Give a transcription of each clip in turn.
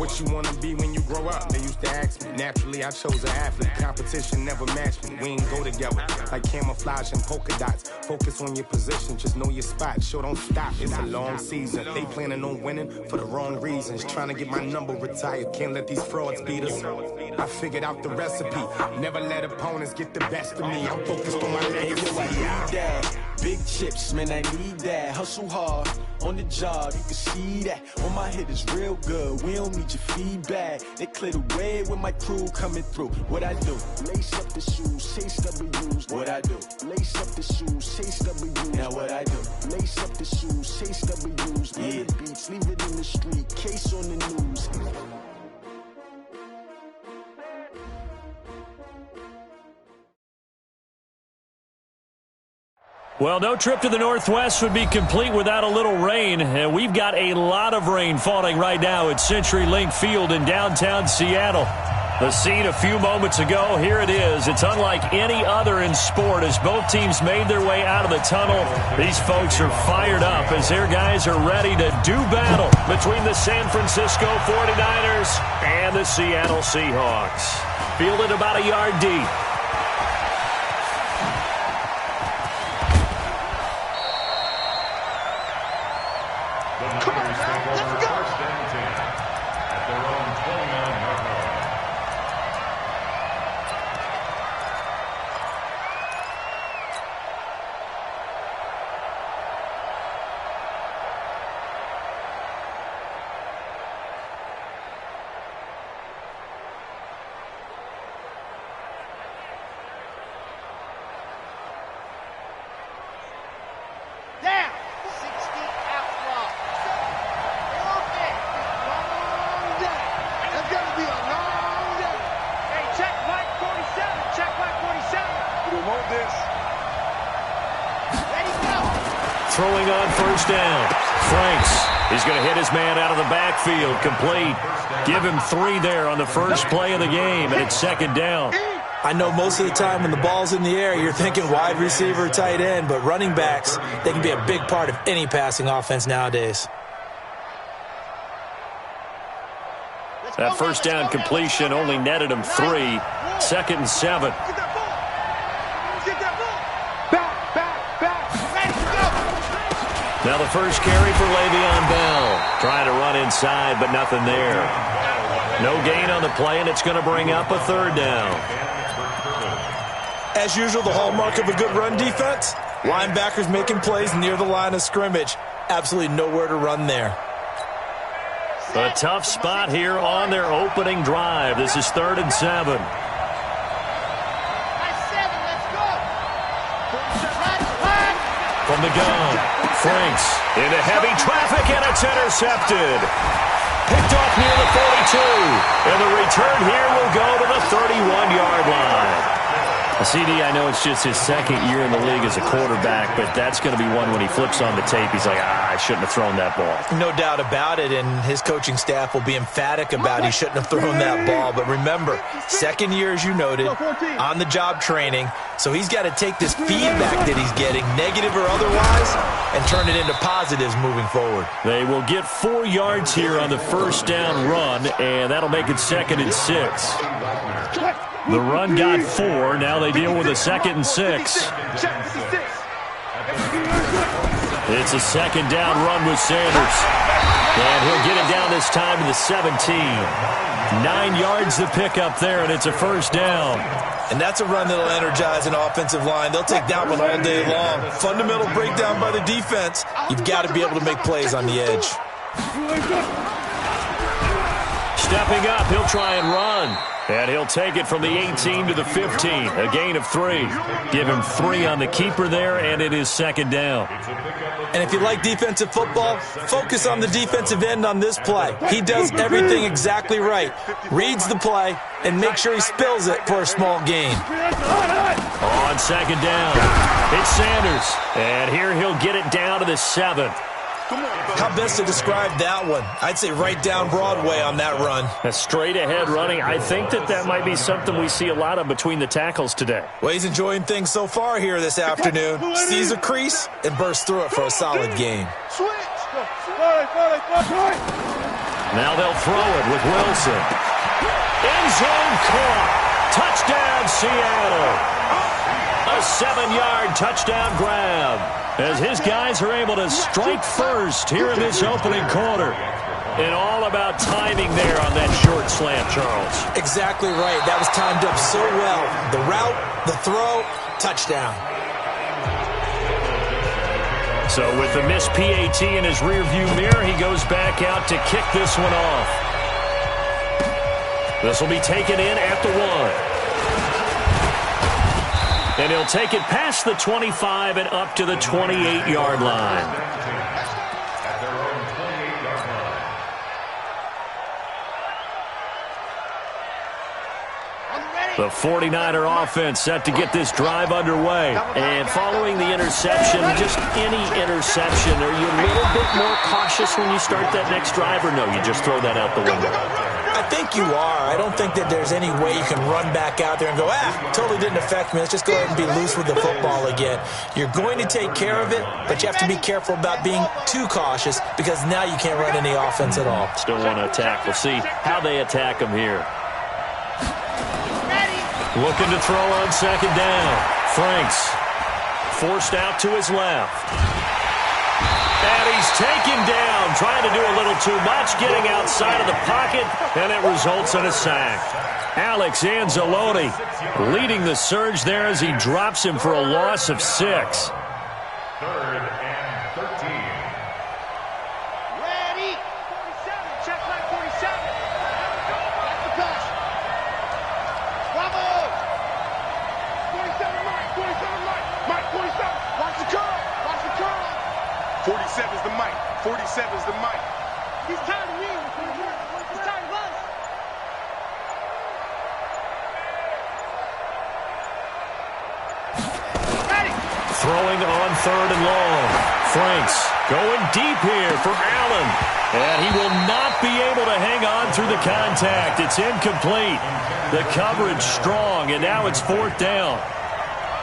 What you wanna be when you grow up? They used to ask me. Naturally, I chose an athlete. Competition never matched me. We ain't go together like camouflage and polka dots. Focus on your position, just know your spot. Sure, don't stop. It's a long season. They planning on winning for the wrong reasons. Trying to get my number retired. Can't let these frauds beat us. I figured out the recipe. Never let opponents get the best of me. I'm focused on my legacy. Big chips, man, I need that. Hustle hard on the job, you can see that. On my head is real good. We don't need your feedback. They clear the way with my crew coming through. What I do? Lace up the shoes, chase W's. What I do? Lace up the shoes, chase W's. Now what I do? Lace up the shoes, chase W's. Yeah, beats, leave it in the street. Case on the news. Well, no trip to the Northwest would be complete without a little rain, and we've got a lot of rain falling right now at CenturyLink Field in downtown Seattle. The scene a few moments ago, here it is. It's unlike any other in sport as both teams made their way out of the tunnel. These folks are fired up as their guys are ready to do battle between the San Francisco 49ers and the Seattle Seahawks. Fielded about a yard deep. Throwing on first down. Franks is going to hit his man out of the backfield. Complete. Give him 3 there on the first play of the game, and it's second down. I know most of the time when the ball's in the air, you're thinking wide receiver, tight end, but running backs, they can be a big part of any passing offense nowadays. That first down completion only netted him 3. Second and 7. Now the first carry for Le'Veon Bell. Trying to run inside, but nothing there. No gain on the play, and it's going to bring up a third down. As usual, the hallmark of a good run defense, linebackers making plays near the line of scrimmage. Absolutely nowhere to run there. A tough spot here on their opening drive. This is 3rd and 7. From the gun, Franks into heavy traffic, and it's intercepted. Picked off near the 42. And the return here will go to the 31-yard line. CD, I know it's just his second year in the league as a quarterback, but that's going to be one when he flips on the tape. He's like, I shouldn't have thrown that ball. No doubt about it, and his coaching staff will be emphatic about he shouldn't have thrown that ball. But remember, second year, as you noted, on-the-job training, so he's got to take this feedback that he's getting, negative or otherwise, and turn it into positives moving forward. They will get 4 yards here on the first down run, and that'll make it 2nd and 6. The run got 4. Now they deal with a 2nd and 6. It's a second down run with Sanders. And he'll get it down this time to the 17. 9 yards to pick up there, and it's a first down. And that's a run that'll energize an offensive line. They'll take that one all day long. Fundamental breakdown by the defense. You've got to be able to make plays on the edge. Stepping up, he'll try and run. And he'll take it from the 18 to the 15, a gain of 3. Give him 3 on the keeper there, and it is second down. And if you like defensive football, focus on the defensive end on this play. He does everything exactly right. Reads the play and make sure he spills it for a small gain. On second down, it's Sanders. And here he'll get it down to the 7th. How best to describe that one? I'd say right down Broadway on that run. A straight-ahead running. I think that might be something we see a lot of between the tackles today. Well, he's enjoying things so far here this afternoon. Sees a crease and bursts through it for a solid gain. Now they'll throw it with Wilson. End zone caught. Touchdown, Seattle. A 7-yard touchdown grab as his guys are able to strike first here in this opening quarter. And all about timing there on that short slant, Charles. Exactly right. That was timed up so well. The route, the throw, touchdown. So with the missed PAT in his rearview mirror, he goes back out to kick this one off. This will be taken in at the 1. And he'll take it past the 25 and up to the 28-yard line. The 49er offense set to get this drive underway. And following the interception, just any interception, are you a little bit more cautious when you start that next drive, or no, you just throw that out the window? I think you are. I don't think that there's any way you can run back out there and go, totally didn't affect me. Let's just go ahead and be loose with the football again. You're going to take care of it, but you have to be careful about being too cautious because now you can't run any offense at all. Still want to attack. We'll see how they attack him here. Looking to throw on second down. Franks forced out to his left. And he's taken down, trying to do a little too much, getting outside of the pocket, and it results in a sack. Alex Anzalone leading the surge there as he drops him for a loss of 6. 3rd and 13. Ready. 47. Check line 47. That's the pass. Bravo. 47 Mike. 47 Mike. Mike 47. Watch the curl. Watch the curl. 47's the mic. 47's the mic. He's tired of me. He's tired of us. Ready. Throwing on 3rd and long. Franks going deep here for Allen. And he will not be able to hang on through the contact. It's incomplete. The coverage strong, and now it's 4th down.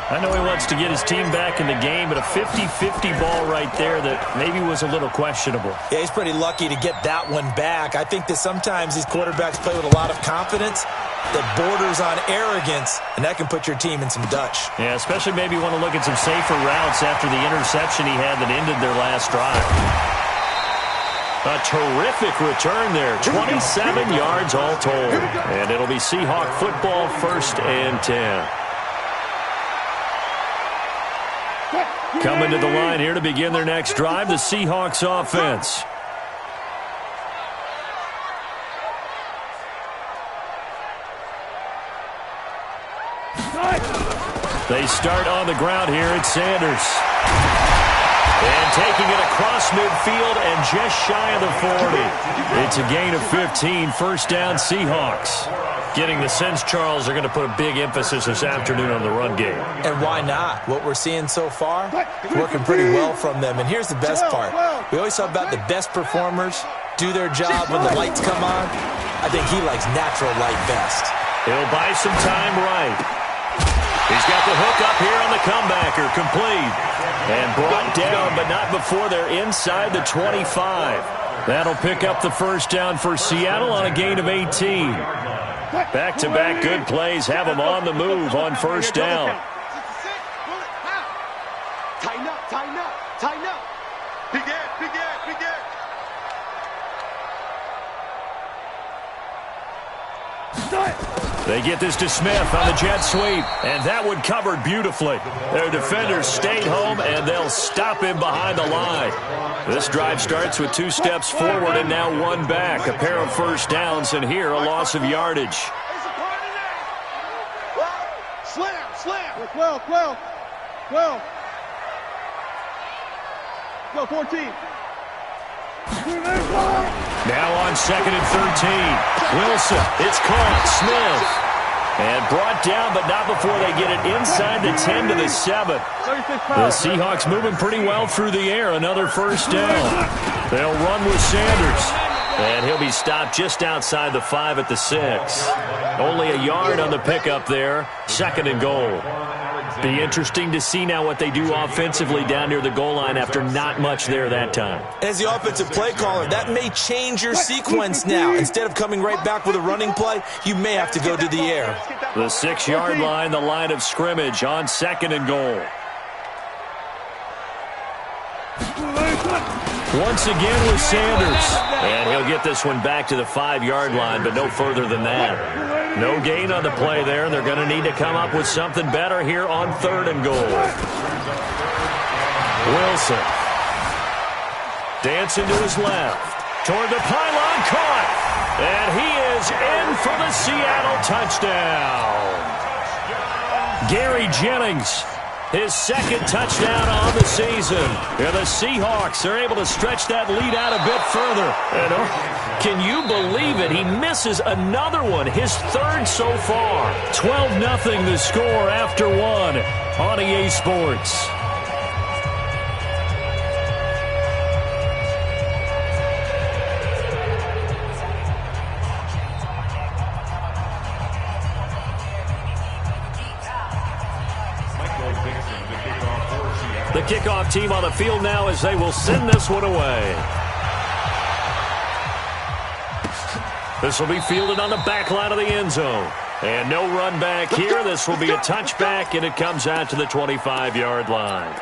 I know he wants to get his team back in the game, but a 50-50 ball right there that maybe was a little questionable. Yeah, he's pretty lucky to get that one back. I think that sometimes these quarterbacks play with a lot of confidence that borders on arrogance, and that can put your team in some Dutch. Yeah, especially maybe want to look at some safer routes after the interception he had that ended their last drive. A terrific return there, 27 yards all told. And it'll be Seahawk football, 1st and 10. Coming to the line here to begin their next drive, the Seahawks offense. They start on the ground here at Sanders. And taking it across midfield and just shy of the 40. It's a gain of 15, 1st down Seahawks. Getting the sense, Charles, they're going to put a big emphasis this afternoon on the run game. And why not? What we're seeing so far, working pretty well from them. And here's the best part. We always talk about the best performers do their job when the lights come on. I think he likes natural light best. He'll buy some time right. He's got the hook up here on the comebacker, complete. And brought down, but not before they're inside the 25. That'll pick up the 1st down for Seattle on a gain of 18. Back-to-back good plays have them on the move on 1st down. Tighten up, tighten up, tighten up. Big Ed, Big Ed, Big Ed. They get this to Smith on the jet sweep, and that one covered beautifully. Their defenders stayed home, and they'll stop him behind the line. This drive starts with 2 steps forward and now 1 back. A pair of 1st downs, and here a loss of yardage. Slam, slam. 12, 12, 12. Go, 14. Now on 2nd and 13. Wilson, it's caught. Smith. And brought down, but not before they get it inside the 10 to the 7. The Seahawks moving pretty well through the air. Another 1st down. They'll run with Sanders. And he'll be stopped just outside the 5 at the 6. Only a yard on the pickup there. 2nd and goal. Be interesting to see now what they do offensively down near the goal line after not much there that time. As the offensive play caller, that may change your sequence now. Instead of coming right back with a running play, you may have to go to the air. The 6-yard line, the line of scrimmage on 2nd and goal. Once again with Sanders. And he'll get this one back to the 5-yard line, but no further than that. No gain on the play there, and they're going to need to come up with something better here on 3rd and goal. Wilson. Dancing to his left. Toward the pylon, caught. And he is in for the Seattle touchdown. Gary Jennings. His 2nd touchdown on the season. And the Seahawks are able to stretch that lead out a bit further. And can you believe it? He misses another one, his 3rd so far. 12-0 the score after 1 on EA Sports. The kickoff team on the field now as they will send this one away. This will be fielded on the back line of the end zone. And no run back here. This will be a touchback, and it comes out to the 25-yard line.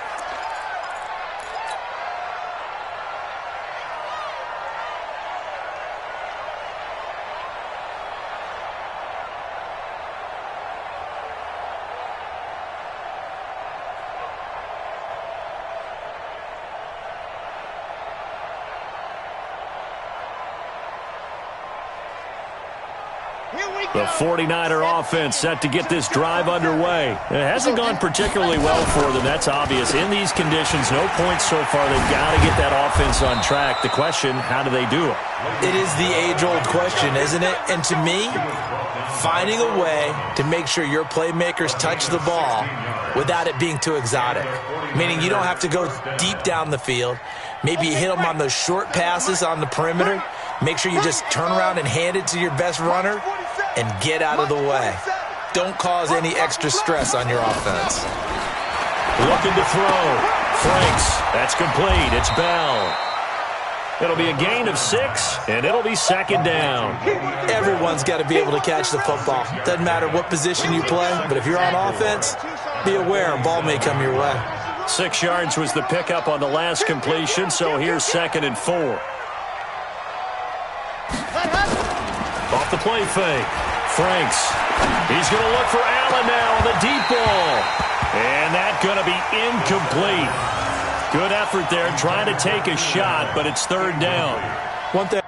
The 49er offense set to get this drive underway. It hasn't gone particularly well for them. That's obvious. In these conditions, no points so far. They've got to get that offense on track. The question, how do they do it? It is the age-old question, isn't it? And to me, finding a way to make sure your playmakers touch the ball without it being too exotic. Meaning you don't have to go deep down the field. Maybe you hit them on those short passes on the perimeter. Make sure you just turn around and hand it to your best runner and get out of the way. Don't cause any extra stress on your offense. Looking to throw. Franks. That's complete. It's Bell. It'll be a gain of 6, and it'll be 2nd down. Everyone's got to be able to catch the football. Doesn't matter what position you play, but if you're on offense, be aware a ball may come your way. 6 yards was the pickup on the last completion, so here's 2nd and 4. Off the play fake. Franks. He's going to look for Allen now on the deep ball. And that's going to be incomplete. Good effort there trying to take a shot, but it's 3rd down. One thing.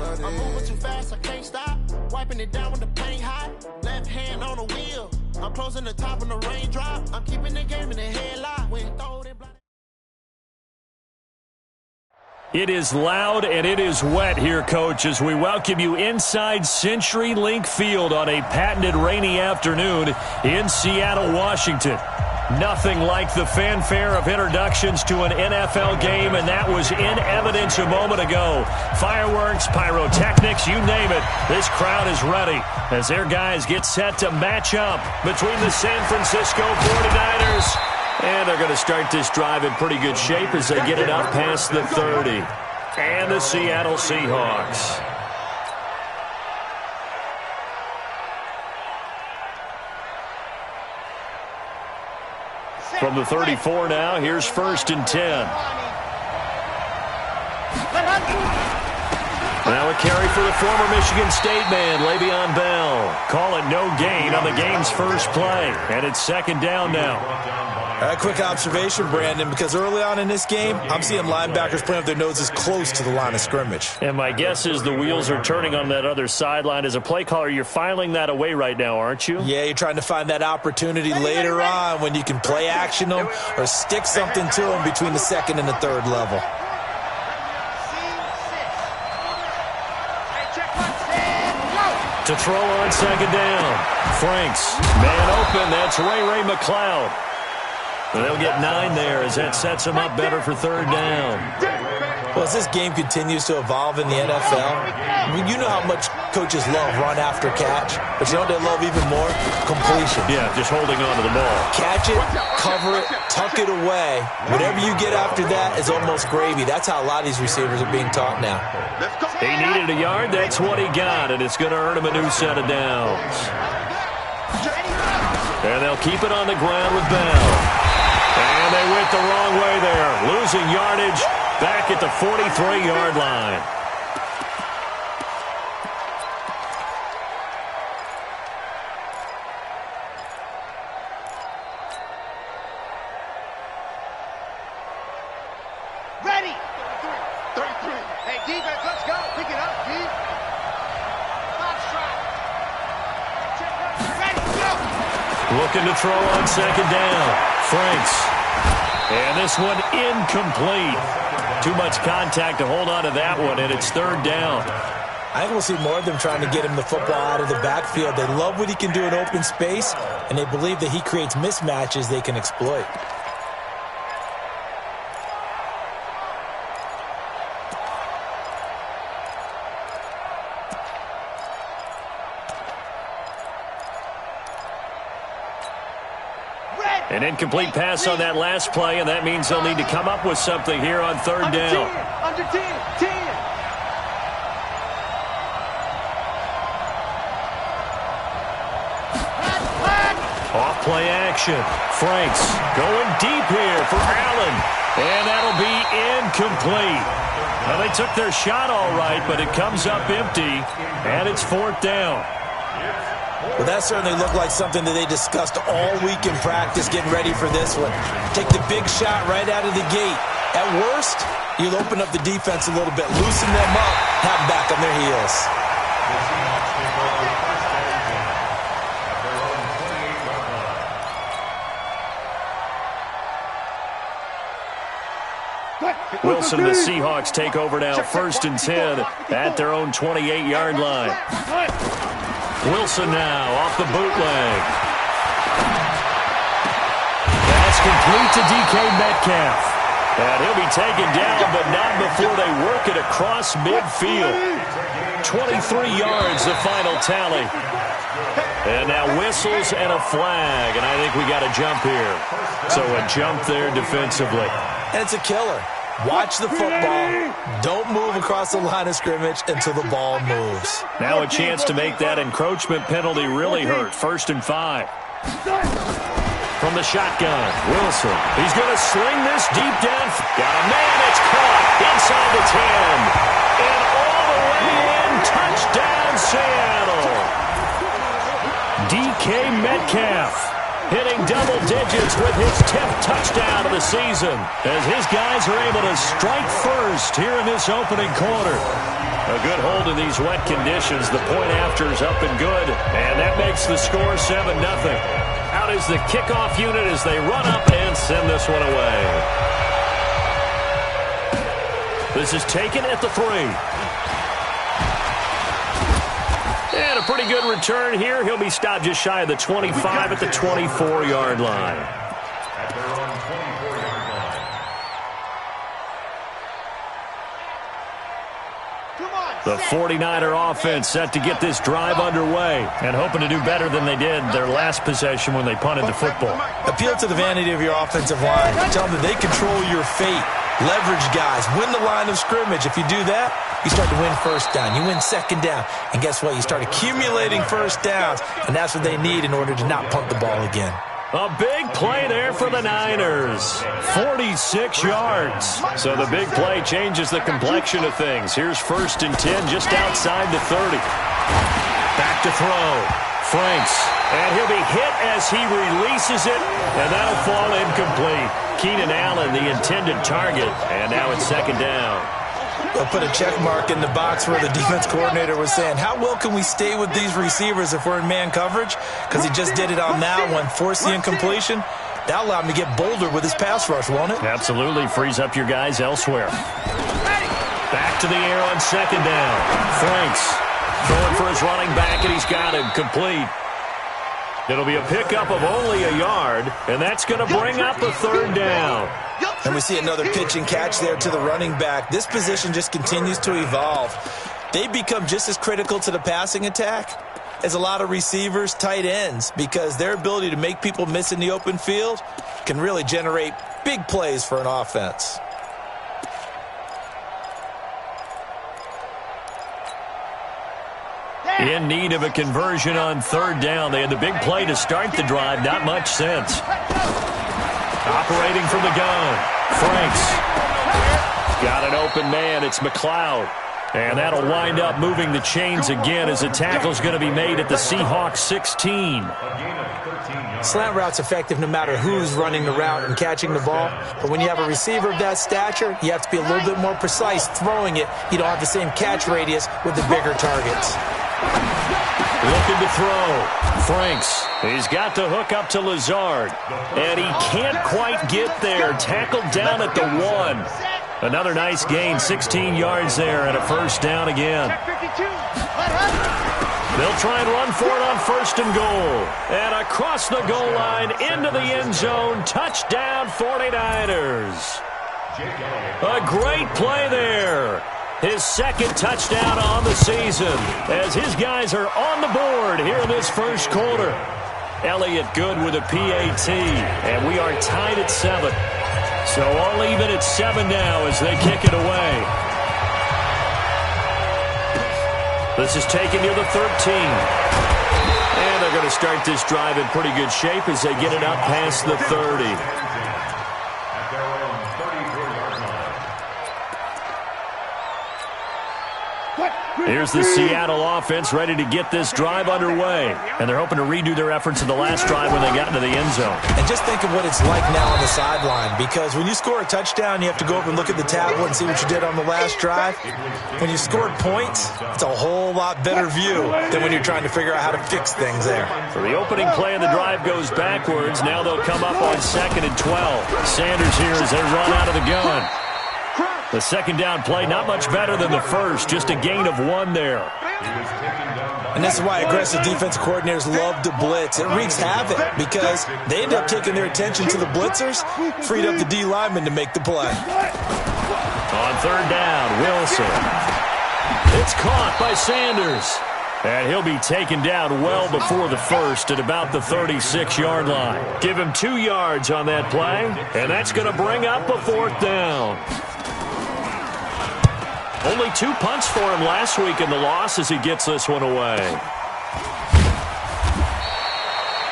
I'm moving too fast, I can't stop. Wiping it down when the paint hot. Left hand on the wheel. I'm closing the top when the raindrop. I'm keeping the game in the headlock. When throw it blind. It is loud and it is wet here, Coach, as we welcome you inside CenturyLink Field on a patented rainy afternoon in Seattle, Washington. Nothing like the fanfare of introductions to an NFL game, and that was in evidence a moment ago. Fireworks, pyrotechnics, you name it. This crowd is ready as their guys get set to match up between the San Francisco 49ers. And they're going to start this drive in pretty good shape as they get it up past the 30. And the Seattle Seahawks. From the 34 now, here's 1st and 10. Now a carry for the former Michigan State man, Le'Veon Bell. Call it no gain on the game's first play. And it's 2nd down now. A quick observation, Brandon, because early on in this game, I'm seeing linebackers playing with their noses close to the line of scrimmage. And my guess is the wheels are turning on that other sideline. As a play caller, you're filing that away right now, aren't you? Yeah, you're trying to find that opportunity later on when you can play action them or stick something to them between the 2nd and the 3rd level. To throw on 2nd down. Franks, man open, that's Ray McCloud. They'll get 9 there as that sets them up better for 3rd down. Well, as this game continues to evolve in the NFL, you know how much coaches love run after catch, but you know what they love even more? Completion. Yeah, just holding on to the ball. Catch it, cover it, tuck it away. Whatever you get after that is almost gravy. That's how a lot of these receivers are being taught now. He needed a yard, that's what he got, and it's going to earn him a new set of downs. And they'll keep it on the ground with Bell. And they went the wrong way there, losing yardage back at the 43-yard line. Ready. 33. Hey, defense, let's go. Pick it up, D. Box try. Ready, go. Looking to throw on 2nd down. Franks. And this one incomplete. Too much contact to hold on to that one, and it's 3rd down. I think we'll see more of them trying to get him the football out of the backfield. They love what he can do in open space, and they believe that he creates mismatches they can exploit. An incomplete pass on that last play, and that means they'll need to come up with something here on 3rd down. Under 10. Off play action. Franks going deep here for Allen, and that'll be incomplete. Well, they took their shot all right, but it comes up empty, and it's 4th down. Well, that certainly looked like something that they discussed all week in practice getting ready for this one. Take the big shot right out of the gate. At worst, you'll open up the defense a little bit, loosen them up, have them back on their heels. Wilson and the Seahawks take over now, 1st and 10 at their own 28-yard line. Wilson now off the bootleg. That's complete to DK Metcalf. And he'll be taken down, but not before they work it across midfield. 23 yards, the final tally. And now whistles and a flag, and I think we got a jump here. So a jump there defensively. And it's a killer. Watch the football. Don't move across the line of scrimmage until the ball moves. Now a chance to make that encroachment penalty really hurt. 1st and 5. From the shotgun, Wilson. He's going to sling this deep down. Got a man. It's caught inside the 10. And all the way in. Touchdown, Seattle. DK Metcalf hitting double digits with his 10th touchdown of the season as his guys are able to strike first here in this opening quarter. A good hold in these wet conditions. The point after is up and good, and that makes the score 7-0. Out is the kickoff unit as they run up and send this one away. This is taken at the 3. And a pretty good return here. He'll be stopped just shy of the 25 at the 24-yard line. At their own 24-yard line. The 49er offense set to get this drive underway and hoping to do better than they did their last possession when they punted the football. Appeal to the vanity of your offensive line. Tell them that they control your fate. Leverage guys. Win the line of scrimmage. If you do that, you start to win first down. You win second down. And guess what? You start accumulating first downs. And that's what they need in order to not punt the ball again. A big play there for the Niners. 46 yards. So the big play changes the complexion of things. Here's 1st and 10 just outside the 30. Back to throw. Franks. And he'll be hit as he releases it. And that'll fall incomplete. Keenan Allen, the intended target. And now it's 2nd down. They'll put a check mark in the box where the defense coordinator was saying, how well can we stay with these receivers if we're in man coverage? Because he just did it on that one, forced the incompletion. That'll allow him to get bolder with his pass rush, won't it? Absolutely. Frees up your guys elsewhere. Back to the air on 2nd down. Franks throwing for his running back, and he's got him complete. It'll be a pickup of only a yard, and that's going to bring up a 3rd down. And we see another pitch and catch there to the running back. This position just continues to evolve. They become just as critical to the passing attack as a lot of receivers, tight ends, because their ability to make people miss in the open field can really generate big plays for an offense. In need of a conversion on 3rd down. They had the big play to start the drive. Not much sense. Operating from the gun. Franks. Got an open man. It's McLeod. And that'll wind up moving the chains again as a tackle's going to be made at the Seahawks 16. Slant route's effective no matter who's running the route and catching the ball. But when you have a receiver of that stature, you have to be a little bit more precise throwing it. You don't have the same catch radius with the bigger targets. Looking to throw. Franks. He's got the hook up to Lazard. And he can't quite get there. Tackled down at the 1. Another nice gain. 16 yards there and a 1st down again. They'll try and run for it on 1st and goal. And across the goal line into the end zone. Touchdown 49ers. A great play there. His 2nd touchdown on the season as his guys are on the board here in this 1st quarter. Elliott good with a PAT, and we are tied at 7. So all even at 7 now as they kick it away. This is taken near the 13. And they're going to start this drive in pretty good shape as they get it up past the 30. Here's the Seattle offense ready to get this drive underway. And they're hoping to redo their efforts in the last drive when they got into the end zone. And just think of what it's like now on the sideline, because when you score a touchdown, you have to go up and look at the tablet and see what you did on the last drive. When you scored points, it's a whole lot better view than when you're trying to figure out how to fix things there. So the opening play of the drive goes backwards. Now they'll come up on 2nd and 12. Sanders here as they run out of the gun. The 2nd down play, not much better than the 1st, just a gain of 1 there. And this is why aggressive defense coordinators love to blitz. It wreaks havoc because they end up taking their attention to the blitzers, freed up the D lineman to make the play. On 3rd down, Wilson. It's caught by Sanders. And he'll be taken down well before the 1st at about the 36-yard line. Give him 2 yards on that play, and that's going to bring up a 4th down. Only 2 punts for him last week in the loss as he gets this one away.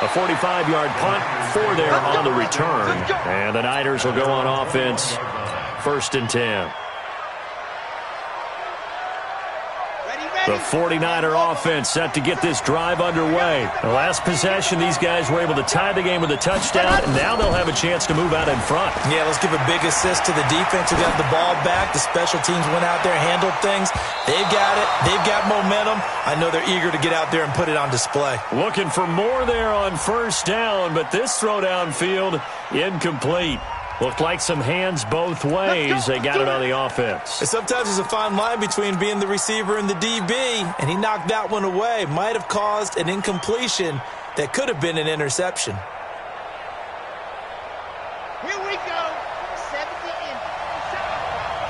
A 45-yard punt, 4 there on the return. And the Niners will go on offense, 1st and 10. The 49er offense set to get this drive underway. The last possession, these guys were able to tie the game with a touchdown, and now they'll have a chance to move out in front. Yeah, let's give a big assist to the defense who got the ball back. The special teams went out there, handled things. They've got it. They've got momentum. I know they're eager to get out there and put it on display. Looking for more there on first down, but this throw downfield, incomplete. Looked like some hands both ways. They got it on the offense. And sometimes there's a fine line between being the receiver and the DB, and he knocked that one away. Might have caused an incompletion that could have been an interception. Here we go. 70 and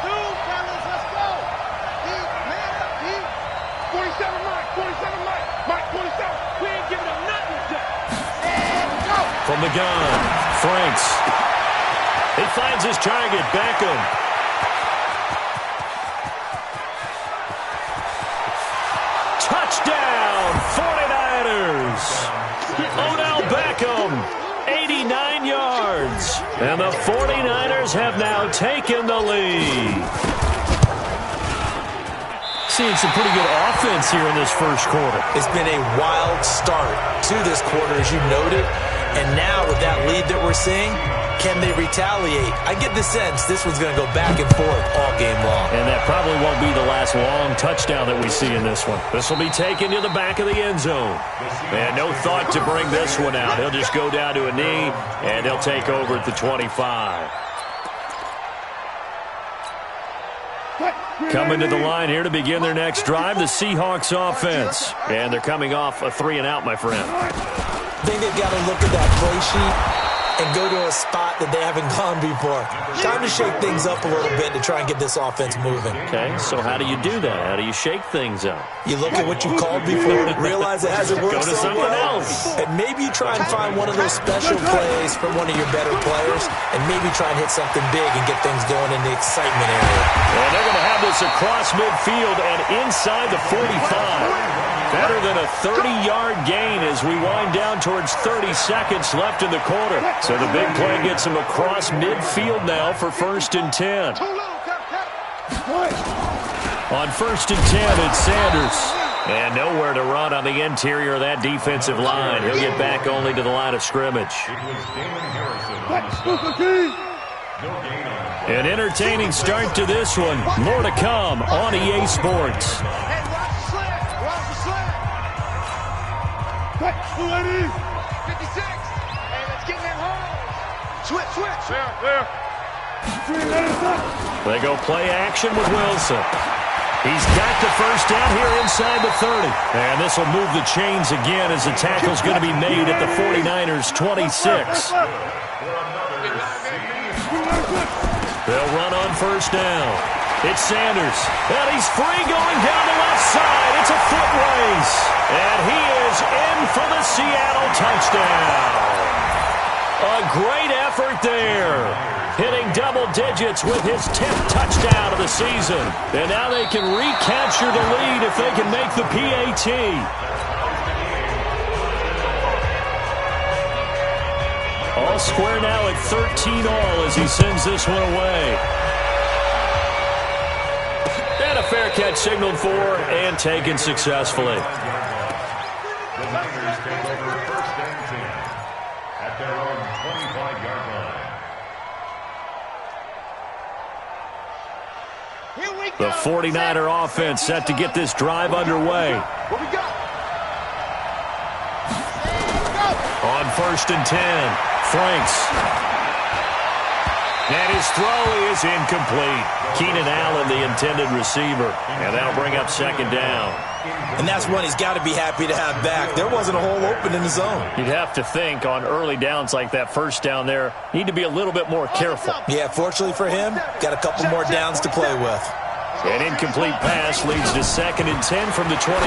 2, fellas. Let's go. Deep, man up, deep. 47, Mike. 47, Mike. Mike, 47. We ain't giving up nothing today. And go. From the gun, Franks. He finds his target, Beckham. Touchdown, 49ers. Odell Beckham, 89 yards. And the 49ers have now taken the lead. Seeing some pretty good offense here in this first quarter. It's been a wild start to this quarter, as you noted. And now with that lead that we're seeing, can they retaliate? I get the sense this one's going to go back and forth all game long. And that probably won't be the last long touchdown that we see in this one. This will be taken to the back of the end zone. And no thought to bring this one out. He'll just go down to a knee, and they'll take over at the 25. Coming to the line here to begin their next drive, the Seahawks offense. And they're coming off a 3-and-out, my friend. I think they've got to look at that play sheet and go to a spot that they haven't gone before. Time to shake things up a little bit to try and get this offense moving. Okay, so how do you do that? How do you shake things up? You look at what you called before, realize it hasn't worked Go to so something well, else. and maybe you try and find one of those special plays from one of your better players, and maybe try and hit something big and get things going in the excitement area. And they're going to have this across midfield and inside the 45. Better than a 30-yard gain as we wind down towards 30 seconds left in the quarter. So the big play gets him across midfield now for 1st and 10. On 1st and 10, it's Sanders. And nowhere to run on the interior of that defensive line. He'll get back only to the line of scrimmage. An entertaining start to this one. More to come on EA Sports. Hey, 56. Hey, let's get them home. Switch. There. They go play action with Wilson. He's got the first down here inside the 30. And this will move the chains again as the tackle's going to be made at the 49ers' 26. They'll run on first down. It's Sanders. And he's free going down the left side. It's a foot race. And he is in for the Seattle touchdown. A great effort there. Hitting double digits with his 10th touchdown of the season. And now they can recapture the lead if they can make the PAT. All square now at 13-all as he sends this one away. And a fair catch signaled for and taken successfully. The Niners take over 1st and 10 at their own 25-yard line. The 49er offense set to get this drive underway. What we got? On 1st and 10, Franks. And his throw is incomplete. Keenan Allen, the intended receiver. And that'll bring up 2nd down. And that's one he's got to be happy to have back. There wasn't a hole open in the zone. You'd have to think on early downs like that first down there, need to be a little bit more careful. Yeah, fortunately for him, got a couple more downs to play with. An incomplete pass leads to 2nd and 10 from the 25.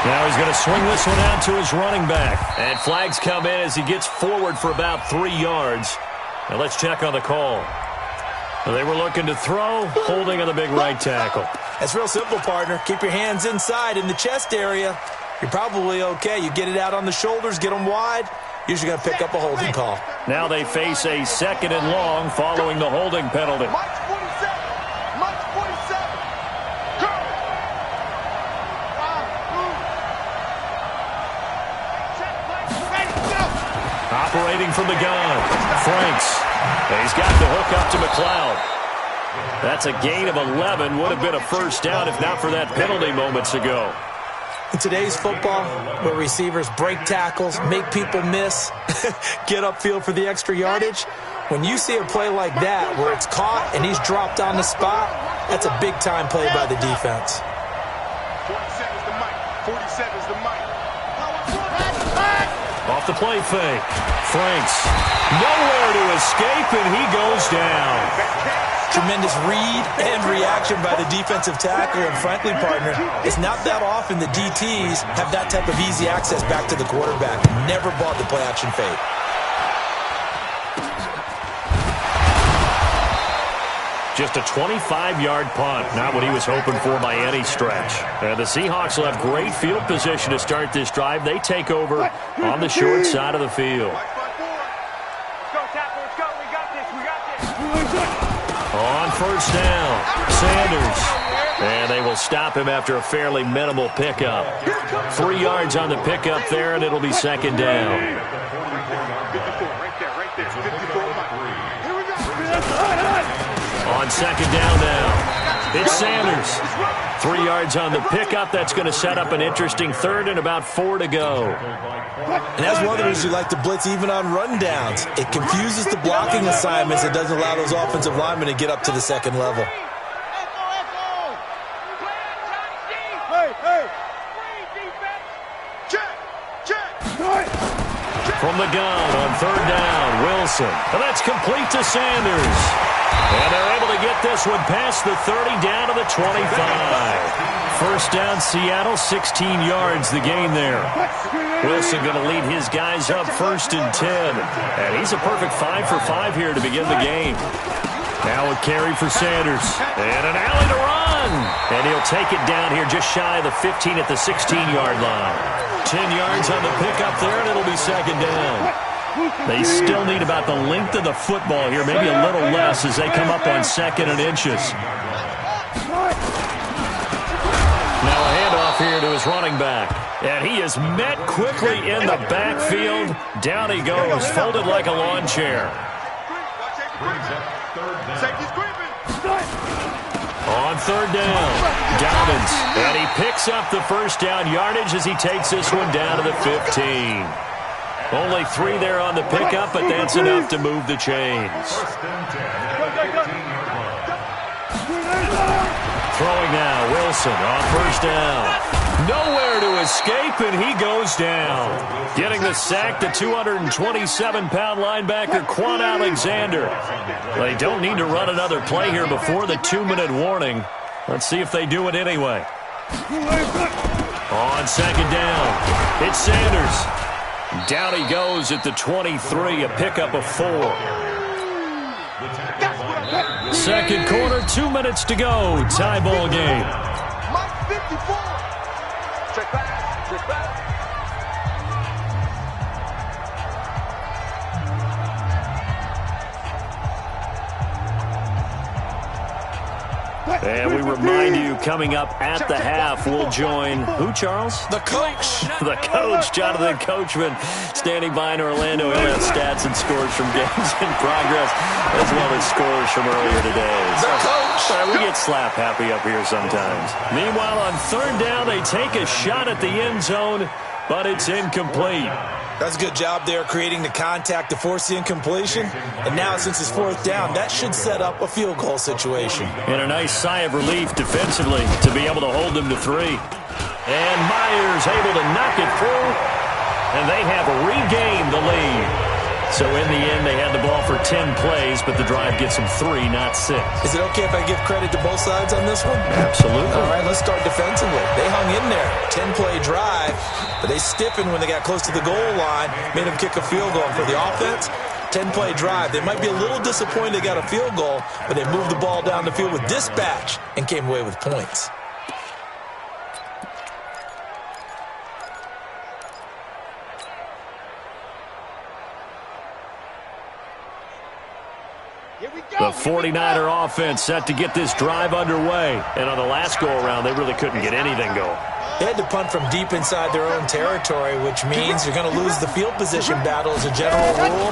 Now he's going to swing this one out to his running back. And flags come in as he gets forward for about 3 yards. Now let's check on the call. They were looking to throw, holding on the big right tackle. That's real simple, partner. Keep your hands inside in the chest area. You're probably okay. You get it out on the shoulders, get them wide. Usually going to pick up a holding call. Now they face a 2nd and long following the holding penalty. separating from the gun. Franks. He's got the hook up to McLeod. That's a gain of 11. Would have been a first down if not for that penalty moments ago. In today's football, where receivers break tackles, make people miss, get upfield for the extra yardage, when you see a play like that where it's caught and he's dropped on the spot, that's a big-time play by the defense. 47's the mic. 47's the mic. Off the play fake. Franks. Nowhere to escape, and he goes down. Tremendous read and reaction by the defensive tackle, and frankly, partner, it's not that often the DTs have that type of easy access back to the quarterback. Never bought the play-action fake. Just a 25-yard punt, not what he was hoping for by any stretch. And the Seahawks will have great field position to start this drive. They take over on the short side of the field. On first down, Sanders. And they will stop him after a fairly minimal pickup. 3 yards on the pickup there, and it'll be second down. On second down now, it's Sanders. 3 yards on the pickup. That's going to set up an interesting third and about 4 to go. And as others who like to blitz even on rundowns, it confuses the blocking assignments. It doesn't allow those offensive linemen to get up to the second level. From the gun on third down, Wilson. And that's complete to Sanders. And they're able to get this one past the 30 down to the 25. First down, Seattle, 16 yards the gain there. Wilson going to lead his guys up first and 10. And he's a perfect 5 for 5 here to begin the game. Now a carry for Sanders. And an alley to run. And he'll take it down here just shy of the 15 at the 16-yard line. 10 yards on the pickup there, and it'll be second down. They still need about the length of the football here, maybe a little less as they come up on second and inches. Now a handoff here to his running back. And he is met quickly in the backfield. Down he goes, folded like a lawn chair. On third down, Dobbins. And he picks up the first down yardage as he takes this one down to the 15. Only 3 there on the pickup, but that's enough to move the chains. Throwing now, Wilson on first down. Nowhere to escape, and he goes down. Getting the sack, the 227-pound linebacker, Quan Alexander. They don't need to run another play here before the 2-minute warning. Let's see if they do it anyway. On second down, it's Sanders. Down he goes at the 23, a pickup of 4. Second quarter, 2 minutes to go. Tie ball game. Mike 54. Check back. Check back. And we remind you, coming up at the half, we'll join who, Charles? The coach. The coach, Jonathan Coachman, standing by in Orlando. He'll have stats and scores from games in progress, as well as scores from earlier today. The coach. We get slap happy up here sometimes. Meanwhile, on third down, they take a shot at the end zone, but it's incomplete. That's a good job there, creating the contact to force the incompletion. And now, since it's fourth down, that should set up a field goal situation. And a nice sigh of relief defensively to be able to hold them to 3. And Myers able to knock it through, and they have regained the lead. So in the end, they had the ball for 10 plays, but the drive gets them 3, not 6. Is it okay if I give credit to both sides on this one? Absolutely. All right, let's start defensively. They hung in there. 10-play drive, but they stiffened when they got close to the goal line, made them kick a field goal. And for the offense, 10-play drive. They might be a little disappointed they got a field goal, but they moved the ball down the field with dispatch and came away with points. The 49er offense set to get this drive underway. And on the last go-around, they really couldn't get anything going. They had to punt from deep inside their own territory, which means you're going to lose the field position battle as a general rule.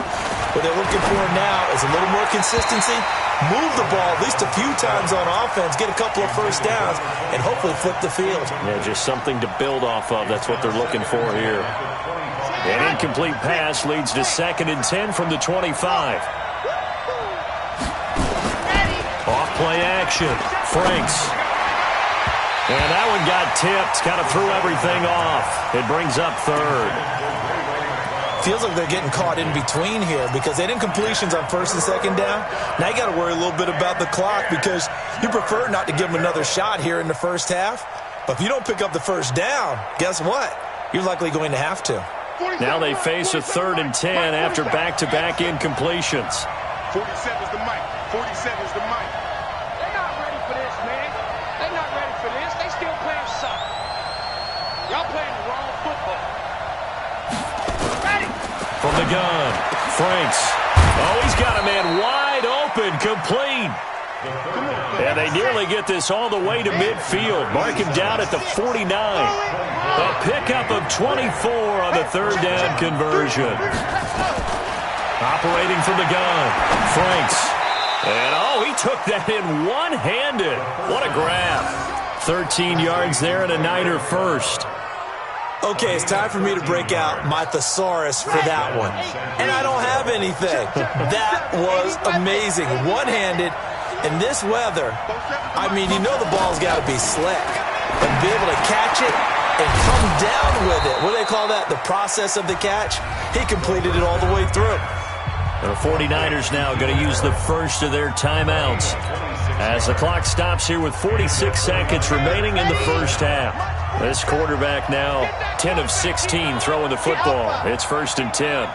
What they're looking for now is a little more consistency, move the ball at least a few times on offense, get a couple of first downs, and hopefully flip the field. Yeah, just something to build off of. That's what they're looking for here. An incomplete pass leads to 2nd and 10 from the 25. Off play action. Franks. And that one got tipped. Kind of threw everything off. It brings up 3rd. Feels like they're getting caught in between here because they didn't completions on 1st and 2nd down. Now you got to worry a little bit about the clock because you prefer not to give them another shot here in the first half. But if you don't pick up the first down, guess what? You're likely going to have to. Now they face a 3rd and 10 after back-to-back incompletions. 47's the mic. 47's the mic. They're not ready for this, man. They're not ready for this. They still playing soccer. Y'all playing the wrong football. Ready? From the gun, Franks. Oh, he's got a man wide open, complete. And they nearly get this all the way to midfield. Mark him down at the 49. A pickup of 24 on the 3rd down conversion. Operating from the gun, Franks. And, oh, he took that in one-handed. What a grab. 13 yards there and a Niner first. Okay, it's time for me to break out my thesaurus for that one. And I don't have anything. That was amazing. One-handed. In this weather, I mean, you know the ball's got to be slick. And be able to catch it and come down with it. What do they call that? The process of the catch? He completed it all the way through. The 49ers now going to use the first of their timeouts as the clock stops here with 46 seconds remaining in the first half. This quarterback now 10 of 16 throwing the football. It's 1st and 10.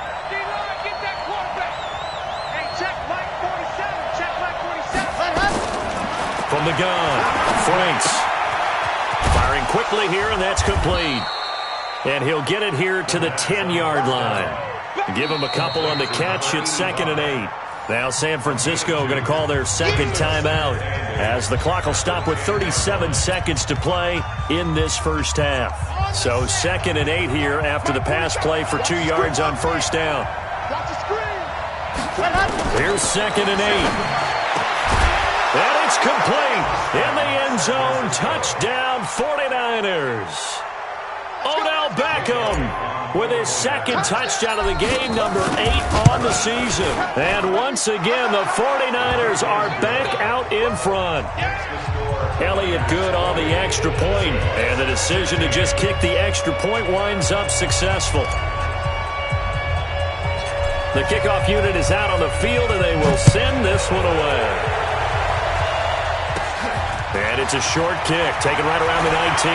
From the gun, Franks. Firing quickly here, and that's complete. And he'll get it here to the 10-yard line. Give him a couple on the catch. It's 2nd and 8. Now San Francisco going to call their second timeout as the clock will stop with 37 seconds to play in this first half. So 2nd and 8 here after the pass play for 2 yards on first down. Here's 2nd and 8. And it's complete. In the end zone, touchdown 49ers. Odell Beckham with his 2nd touchdown of the game, number 8 on the season. And once again, the 49ers are back out in front. Elliott good on the extra point, and the decision to just kick the extra point winds up successful. The kickoff unit is out on the field, and they will send this one away. And it's a short kick, taken right around the 19.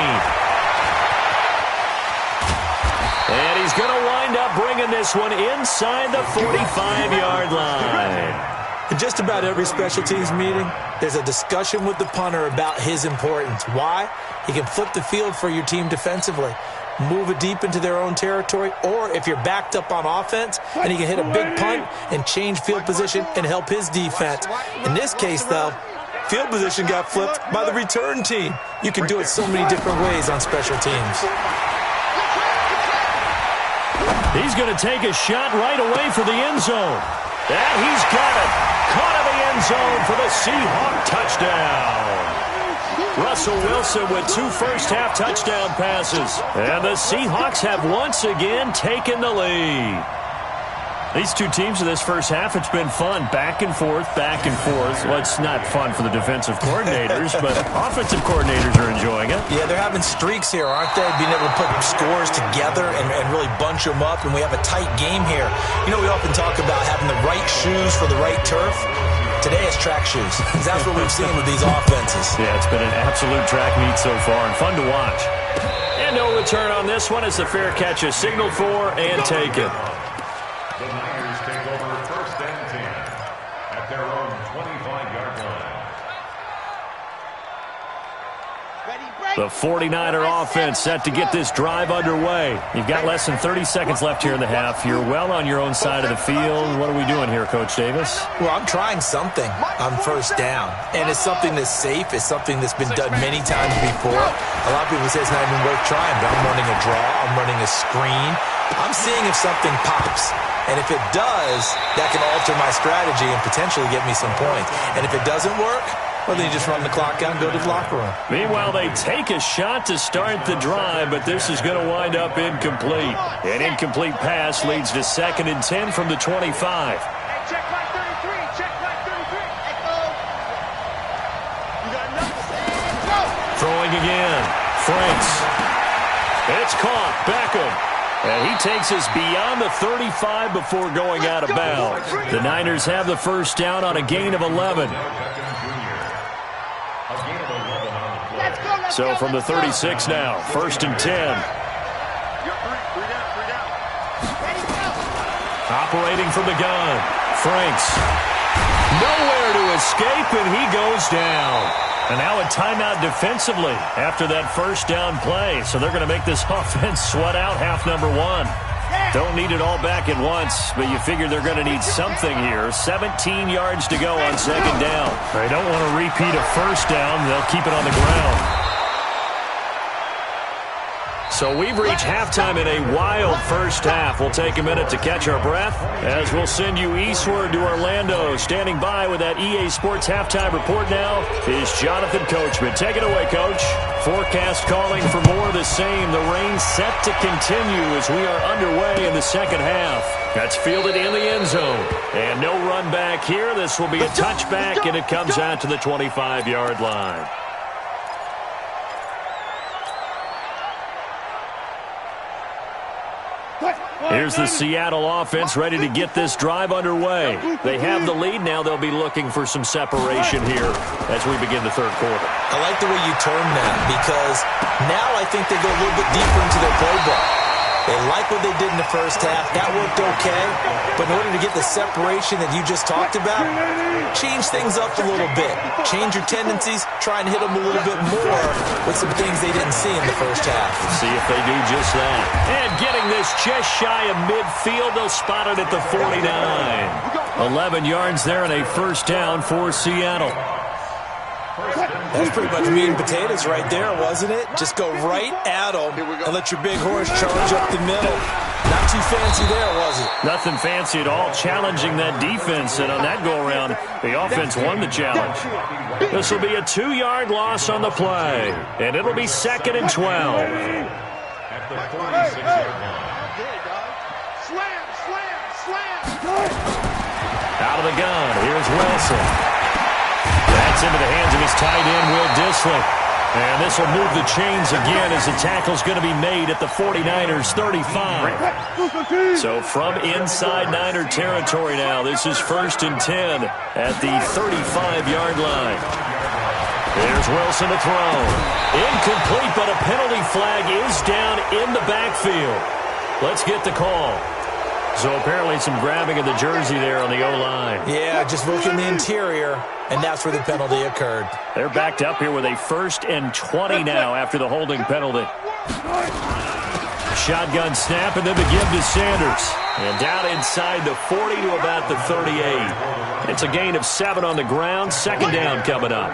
And he's going to wind up bringing this one inside the 45-yard line. In just about every special teams meeting, there's a discussion with the punter about his importance. Why? He can flip the field for your team defensively, move it deep into their own territory, or if you're backed up on offense, and he can hit a big punt and change field position and help his defense. In this case, though, field position got flipped by the return team. You can do it so many different ways on special teams. He's going to take a shot right away for the end zone. And he's got it. Caught in the end zone for the Seahawk touchdown. Russell Wilson with 2 first-half touchdown passes. And the Seahawks have once again taken the lead. These two teams in this first half, it's been fun. Back and forth, back and forth. Well, it's not fun for the defensive coordinators, but offensive coordinators are enjoying it. Yeah, they're having streaks here, aren't they? Being able to put scores together and really bunch them up, and we have a tight game here. You know, we often talk about having the right shoes for the right turf. Today it's track shoes. That's what we've seen with these offenses. Yeah, it's been an absolute track meet so far and fun to watch. And no return on this one as the fair catch is signaled for and taken. The Niners take over 1st and 10 at their own 25-yard line. The 49er offense set to get this drive underway. You've got less than 30 seconds left here in the half. You're well on your own side of the field. What are we doing here, Coach Davis? Well, I'm trying something on first down, and it's something that's safe. It's something that's been done many times before. A lot of people say it's not even worth trying, but I'm running a draw. I'm running a screen. I'm seeing if something pops. And if it does, that can alter my strategy and potentially get me some points. And if it doesn't work, well, then you just run the clock out and go to the locker room. Meanwhile, they take a shot to start the drive, but this is going to wind up incomplete. An incomplete pass leads to 2nd and 10 from the 25. Check flag 33. Check flag 33. You got nothing. Throwing again. Franks. It's caught. Beckham. And he takes us beyond the 35 before going out of bounds. The Niners have the first down on a gain of 11. So from the 36 now, 1st and 10. Operating from the gun. Franks. Nowhere to escape, and he goes down. And now a timeout defensively after that first down play. So they're going to make this offense sweat out half number 1. Don't need it all back at once, but you figure they're going to need something here. 17 yards to go on 2nd down. They don't want to repeat a first down. They'll keep it on the ground. So we've reached halftime in a wild first half. We'll take a minute to catch our breath as we'll send you eastward to Orlando. Standing by with that EA Sports halftime report now is Jonathan Coachman. Take it away, Coach. Forecast calling for more of the same. The rain set to continue as we are underway in the second half. That's fielded in the end zone. And no run back here. This will be a touchback, and it comes out to the 25-yard line. Here's the Seattle offense ready to get this drive underway. They have the lead. Now they'll be looking for some separation here as we begin the third quarter. I like the way you term that because now I think they go a little bit deeper into their playbook. They like what they did in the first half. That worked okay. But in order to get the separation that you just talked about, change things up a little bit. Change your tendencies. Try and hit them a little bit more with some things they didn't see in the first half. See if they do just that. And getting this just shy of midfield. They'll spot it at the 49. 11 yards there and a first down for Seattle. That was pretty much meat and potatoes right there, wasn't it? Just go right at them and let your big horse charge up the middle. Not too fancy there, was it? Nothing fancy at all. Challenging that defense, and on that go-around, the offense won the challenge. This will be a 2-yard loss on the play, and it'll be 2nd and 12. At the 46-yard line. Slam. Out of the gun, here's Wilson. That's into the hands of his tight end, Will Dissly. And this will move the chains again as the tackle's going to be made at the 49ers' 35. So from inside Niner territory now, this is 1st and 10 at the 35-yard line. There's Wilson to throw. Incomplete, but a penalty flag is down in the backfield. Let's get the call. So apparently some grabbing of the jersey there on the O-line. Yeah, just look in the interior, and that's where the penalty occurred. They're backed up here with a 1st and 20 now after the holding penalty. Shotgun snap, and then the give to Sanders. And down inside the 40 to about the 38. It's a gain of 7 on the ground. 2nd down coming up.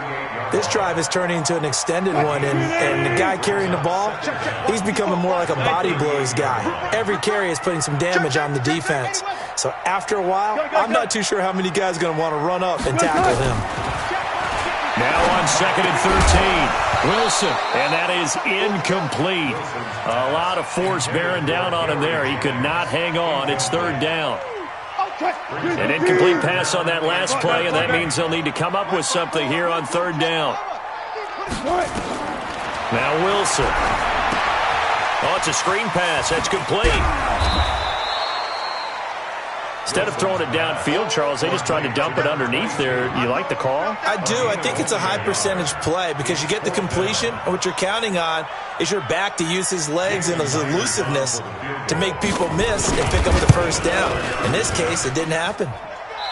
This drive is turning into an extended one, and the guy carrying the ball, he's becoming more like a body blows guy. Every carry is putting some damage on the defense. So after a while, I'm not too sure how many guys are going to want to run up and tackle him. Now on 2nd and 13, Wilson, and that is incomplete. A lot of force bearing down on him there. He could not hang on. It's 3rd down. An incomplete pass on that last play, and that means they'll need to come up with something here on 3rd down. Now Wilson. Oh, it's a screen pass. That's complete. Instead of throwing it downfield, Charles, they just tried to dump it underneath there. You like the call? I do. I think it's a high-percentage play because you get the completion, and what you're counting on is your back to use his legs and his elusiveness to make people miss and pick up the first down. In this case, it didn't happen.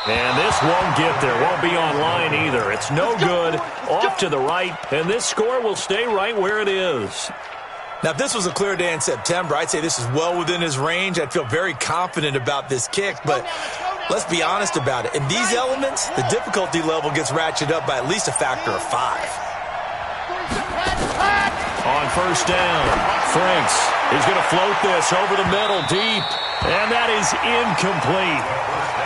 And this won't get there. Won't be online either. It's no good. Off to the right. And this score will stay right where it is. Now, if this was a clear day in September, I'd say this is well within his range. I'd feel very confident about this kick, but let's be honest about it. In these elements, the difficulty level gets ratcheted up by at least a factor of 5. On first down, Franks is going to float this over the middle deep, and that is incomplete.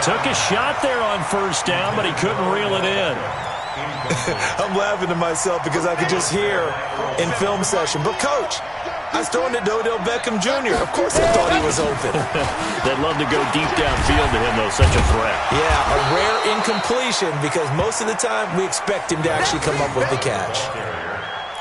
Took a shot there on first down, but he couldn't reel it in. I'm laughing to myself because I could just hear in film session, but Coach, I was throwing to Odell Beckham Jr. Of course I thought he was open. They'd love to go deep downfield to him, though. Such a threat. Yeah, a rare incompletion because most of the time we expect him to actually come up with the catch.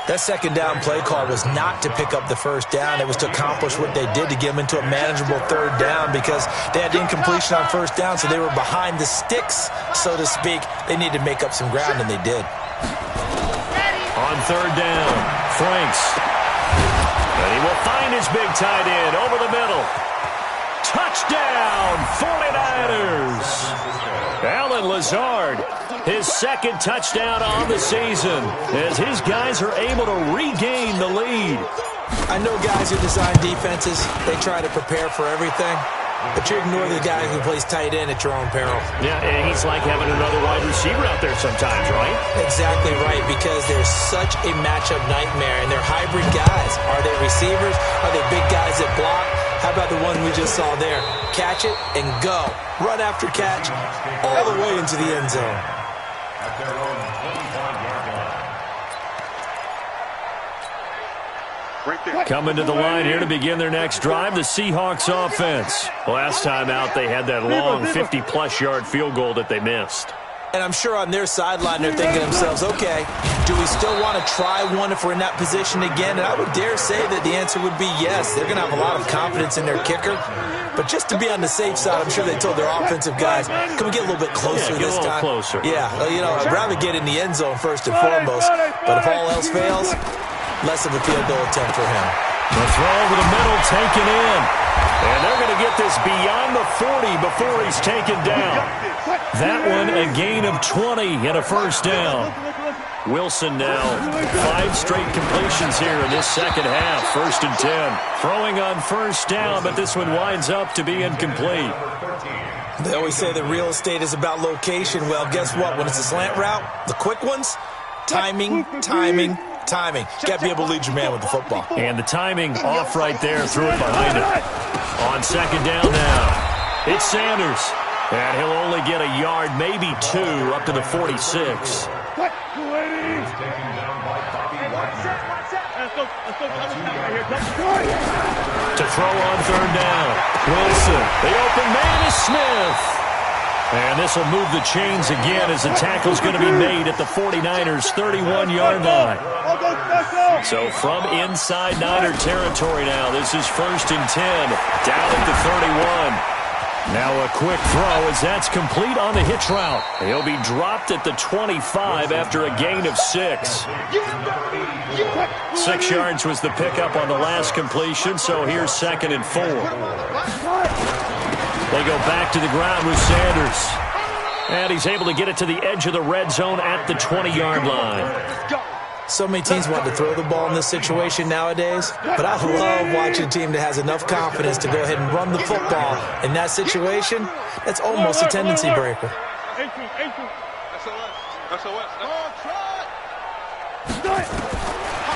That second down play call was not to pick up the first down. It was to accomplish what they did to get them into a manageable third down because they had incompletion on first down, so they were behind the sticks, so to speak. They needed to make up some ground, and they did. On third down, Franks. And he will find his big tight end over the middle. Touchdown, 49ers. Allen Lazard, his second touchdown on the season as his guys are able to regain the lead. I know guys who design defenses, they try to prepare for everything, but you ignore the guy who plays tight end at your own peril. Yeah, and he's like having another wide receiver out there sometimes, right? Exactly right, because they're such a matchup nightmare, and they're hybrid guys. Are they receivers? Are they big guys that block? How about the one we just saw there? Catch it and go. Run after catch all the way into the end zone. At their own 25-yard line. Coming to the line here to begin their next drive, the Seahawks offense. Last time out, they had that long 50-plus yard field goal that they missed. And I'm sure on their sideline, they're thinking to themselves, okay, do we still want to try one if we're in that position again? And I would dare say that the answer would be yes. They're going to have a lot of confidence in their kicker. But just to be on the safe side, I'm sure they told their offensive guys, can we get a little bit closer this time? Closer. Yeah, you know, I'd rather get in the end zone first and foremost. But if all else fails, less of a field goal attempt for him. The throw over the middle taken in. And they're going to get this beyond the 40 before he's taken down. That one a gain of 20 and a first down. Wilson now 5 straight completions here in this second half. 1st and 10. Throwing on first down, but this one winds up to be incomplete. They always say that real estate is about location. Well, guess what? When it's a slant route, the quick ones, timing. Got to be able to lead your man with the football. And the timing off right there, threw it behind him. On second down now, it's Sanders. And he'll only get a yard, maybe 2, up to the 46. To throw on third down, Wilson. The open man is Smith. And this will move the chains again as the tackle's going to be made at the 49ers' 31-yard line. So from inside Niner territory now, this is 1st and 10, down at the 31. Now a quick throw as that's complete on the hitch route. He'll be dropped at the 25 after a gain of 6. 6 yards was the pickup on the last completion, so here's 2nd and 4. They go back to the ground with Sanders. And he's able to get it to the edge of the red zone at the 20-yard line. So many teams want to throw the ball in this situation nowadays, but I love watching a team that has enough confidence to go ahead and run the football. In that situation, that's almost a tendency breaker.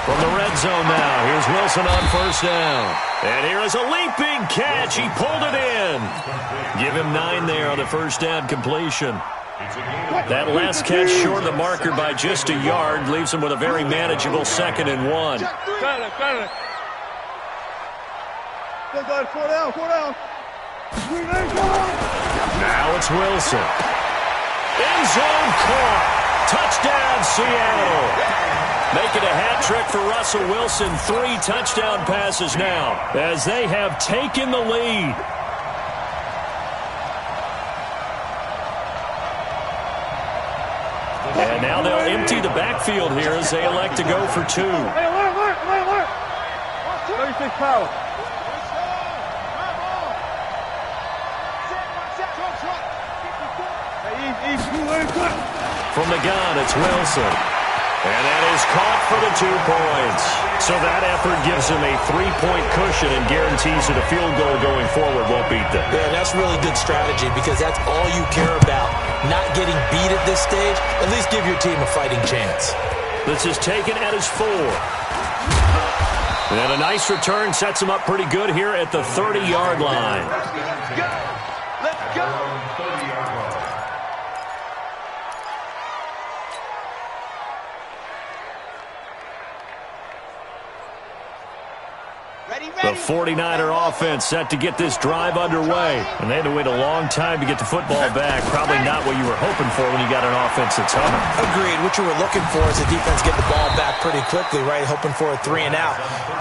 From the red zone now, here's Wilson on first down. And here is a leaping catch. He pulled it in. Give him 9 there on the first down completion. That last catch short of the marker by just a yard leaves him with a very manageable 2nd and 1. Now it's Wilson. End zone caught. Touchdown, Seattle. Making a hat trick for Russell Wilson. 3 touchdown passes now as they have taken the lead. And now they'll empty the backfield here as they elect to go for 2. 36 power. Hey, From the gun, it's Wilson. And that is caught for the 2 points. So that effort gives them a 3-point cushion and guarantees that a field goal going forward won't beat them. Yeah, that's really good strategy because that's all you care about. Not getting beat at this stage, at least give your team a fighting chance. This is taken at his 4. And a nice return sets him up pretty good here at the 30-yard line. Let's go. The 49er offense set to get this drive underway. And they had to wait a long time to get the football back. Probably not what you were hoping for when you got an offense that's humming. Agreed. What you were looking for is the defense get the ball back pretty quickly, right? Hoping for a 3 and out.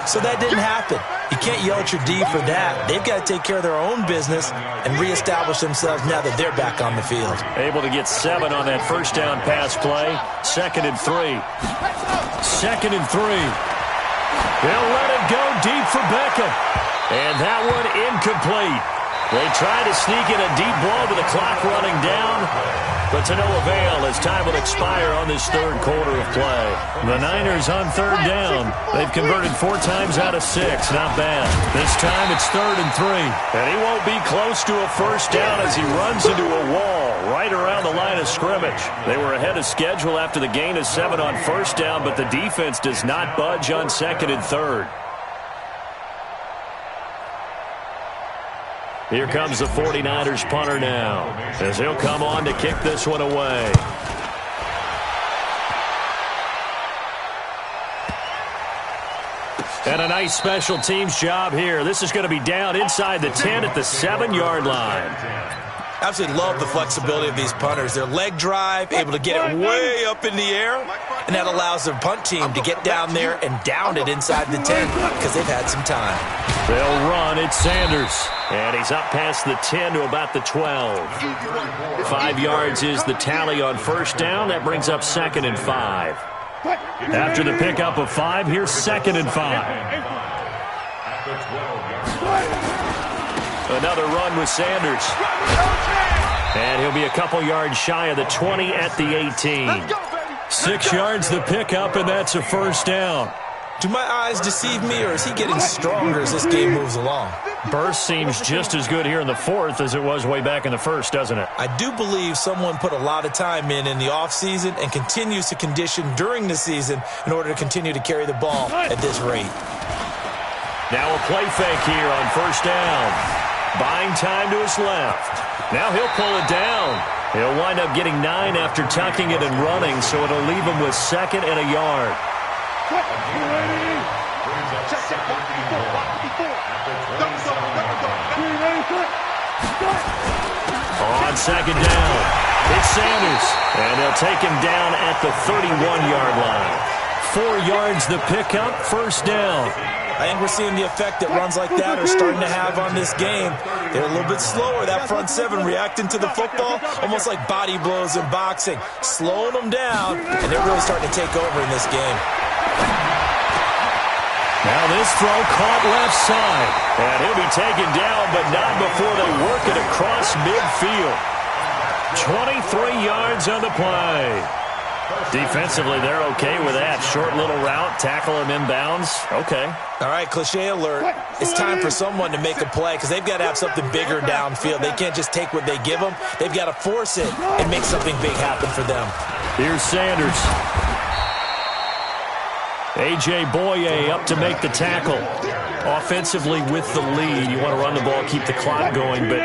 So that didn't happen. You can't yell at your D for that. They've got to take care of their own business and reestablish themselves now that they're back on the field. Able to get 7 on that first down pass play. 2nd and 3. 2nd and 3. They'll let it go deep for Beckham. And that one incomplete. They tried to sneak in a deep ball with the clock running down, but to no avail as time will expire on this 3rd quarter of play. The Niners on 3rd down. They've converted 4 times out of 6. Not bad. This time it's 3rd and 3. And he won't be close to a first down as he runs into a wall right around the line of scrimmage. They were ahead of schedule after the gain of 7 on first down, but the defense does not budge on 2nd and 3rd. Here comes the 49ers punter now, as he'll come on to kick this one away. And a nice special teams job here. This is going to be down inside the 10 at the 7-yard line. Absolutely love the flexibility of these punters. Their leg drive, able to get it way up in the air, and that allows their punt team to get down there and down it inside the 10 because they've had some time. They'll run. It's Sanders. And he's up past the 10 to about the 12. 5 yards is the tally on first down. That brings up 2nd and 5. After the pickup of 5, here's 2nd and 5. Another run with Sanders. And he'll be a couple yards shy of the 20 at the 18. 6 yards the pickup, and that's a first down. Do my eyes deceive me, or is he getting stronger as this game moves along? Burst seems just as good here in the 4th as it was way back in the 1st, doesn't it? I do believe someone put a lot of time in the offseason and continues to condition during the season in order to continue to carry the ball at this rate. Now a play fake here on first down. Buying time to his left. Now he'll pull it down. He'll wind up getting 9 after tucking it and running, so it'll leave him with 2nd and a yard. On 2nd down, it's Sanders, and they'll take him down at the 31-yard line. 4 yards the pickup, first down. I think we're seeing the effect that runs like that are starting to have on this game. They're a little bit slower, that front 7 reacting to the football, almost like body blows in boxing, slowing them down, and they're really starting to take over in this game. Now this throw caught left side, and he'll be taken down, but not before they work it across midfield. 23 yards on the play. Defensively, they're okay with that. Short little route, tackle him inbounds. Okay. All right, cliche alert. It's time for someone to make a play because they've got to have something bigger downfield. They can't just take what they give them. They've got to force it and make something big happen for them. Here's Sanders. A.J. Boye up to make the tackle. Offensively with the lead, you want to run the ball, keep the clock going, but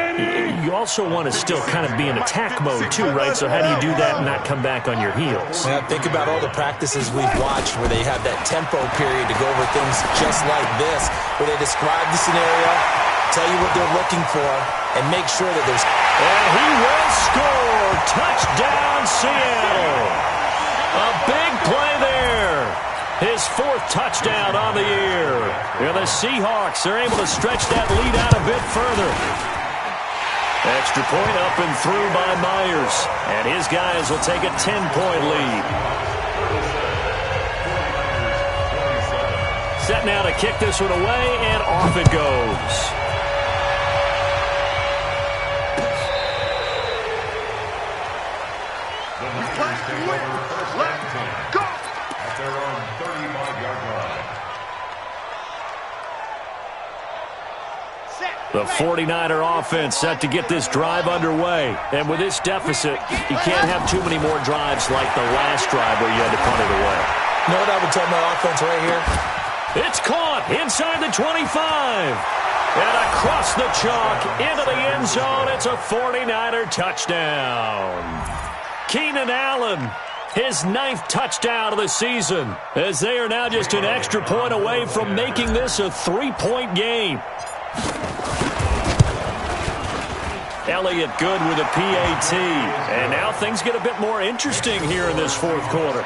you also want to still kind of be in attack mode too, right? So how do you do that and not come back on your heels? Yeah, think about all the practices we've watched where they have that tempo period to go over things just like this, where they describe the scenario, tell you what they're looking for, and make sure that there's... And he will score! Touchdown, Seattle! A big play there! His 4th touchdown on the year. And the Seahawks are able to stretch that lead out a bit further. Extra point up and through by Myers. And his guys will take a 10-point lead. Set now to kick this one away, and off it goes. 35-yard line. The 49er offense set to get this drive underway. And with this deficit, you can't have too many more drives like the last drive where you had to punt it away. You know what I would tell my offense right here? It's caught inside the 25. And across the chalk into the end zone. It's a 49er touchdown. Keenan Allen, his 9th touchdown of the season, as they are now just an extra point away from making this a 3-point game. Elliott good with a PAT. And now things get a bit more interesting here in this fourth quarter.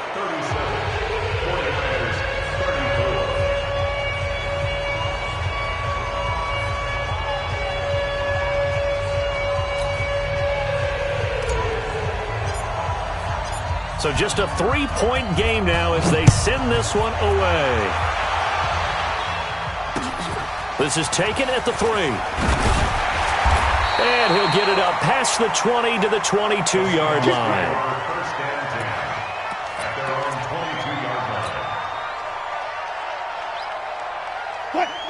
So just a 3-point game now as they send this one away. This is taken at the 3. And he'll get it up past the 20 to the 22-yard line. First and 10 at their own 22-yard